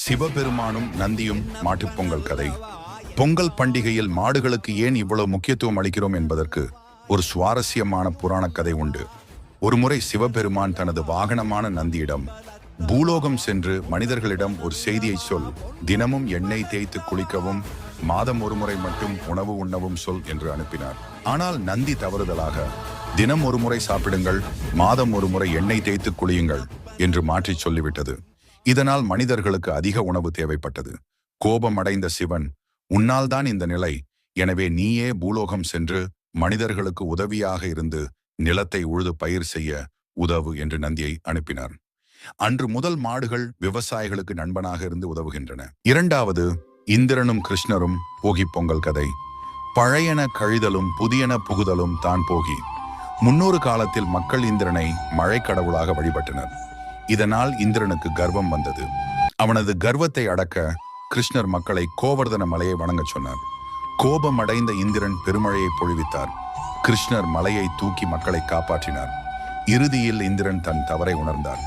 சிவபெருமானும் நந்தியும் மாட்டுப்பொங்கல் கதை. பொங்கல் பண்டிகையில் மாடுகளுக்கு ஏன் இவ்வளவு முக்கியத்துவம் அளிக்கிறோம் என்பதற்கு ஒரு சுவாரஸ்யமான புராண கதை உண்டு. ஒருமுறை சிவபெருமான் தனது வாகனமான நந்தியிடம், பூலோகம் சென்று மனிதர்களிடம் ஒரு செய்தியை சொல், தினமும் எண்ணெய் தேய்த்து குளிக்கவும், மாதம் ஒருமுறை மட்டும் உணவு உண்ணவும் சொல் என்று அனுப்பினார். ஆனால் நந்தி தவறுதலாக, தினம் ஒரு முறை சாப்பிடுங்கள், மாதம் ஒரு முறை எண்ணெய் தேய்த்து குளியுங்கள் என்று மாற்றி சொல்லிவிட்டது. இதனால் மனிதர்களுக்கு அதிக உணவு தேவைப்பட்டது. கோபமடைந்த சிவன், உன்னால் தான் இந்த நிலை, எனவே நீயே பூலோகம் சென்று மனிதர்களுக்கு உதவியாக இருந்து நிலத்தை உழுது பயிர் செய்ய உதவு என்று நந்தியை அனுப்பினார். அன்று முதல் மாடுகள் விவசாயிகளுக்கு நண்பனாக இருந்து உதவுகின்றன. இரண்டாவது, இந்திரனும் கிருஷ்ணரும் போகி பொங்கல் கதை. பழையன கழிதலும் புதியன புகுதலும் தான் போகி. முன்னொரு காலத்தில் மக்கள் இந்திரனை மழை கடவுளாக வழிபட்டனர். இதனால் இந்திரனுக்கு கர்வம் வந்தது. அவனது கர்வத்தை அடக்க கிருஷ்ணர் மக்களை கோவர்தன மலையை வணங்கச் சொன்னார். கோபமடைந்த இந்திரன் பெருமழையை பொழிவித்தார். கிருஷ்ணர் மலையை தூக்கி மக்களை காப்பாற்றினார். இறுதியில் இந்திரன் தன் தவறை உணர்ந்தார்.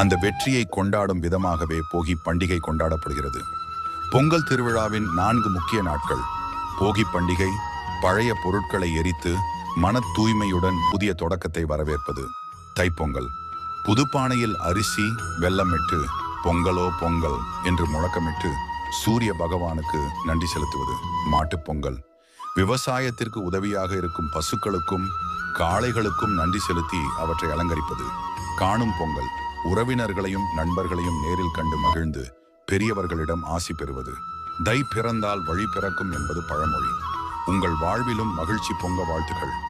அந்த வெற்றியை கொண்டாடும் விதமாகவே போகி பண்டிகை கொண்டாடப்படுகிறது. பொங்கல் திருவிழாவின் 4 முக்கிய நாட்கள். போகி பண்டிகை, பழைய பொருட்களை எரித்து மன தூய்மையுடன் புதிய தொடக்கத்தை வரவேற்பது. தைப்பொங்கல், புதுப்பானையில் அரிசி வெல்லமிட்டு பொங்கலோ பொங்கல் என்று முழக்கமிட்டு சூரிய பகவானுக்கு நன்றி செலுத்துவது. மாட்டுப்பொங்கல், விவசாயத்திற்கு உதவியாக இருக்கும் பசுக்களுக்கும் காளைகளுக்கும் நன்றி செலுத்தி அவற்றை அலங்கரிப்பது. காணும் பொங்கல், உறவினர்களையும் நண்பர்களையும் நேரில் கண்டு மகிழ்ந்து பெரியவர்களிடம் ஆசி பெறுவது. தை பிறந்தால் வழி பிறக்கும் என்பது பழமொழி. உங்கள் வாழ்விலும் மகிழ்ச்சி பொங்க வாழ்த்துக்கள்.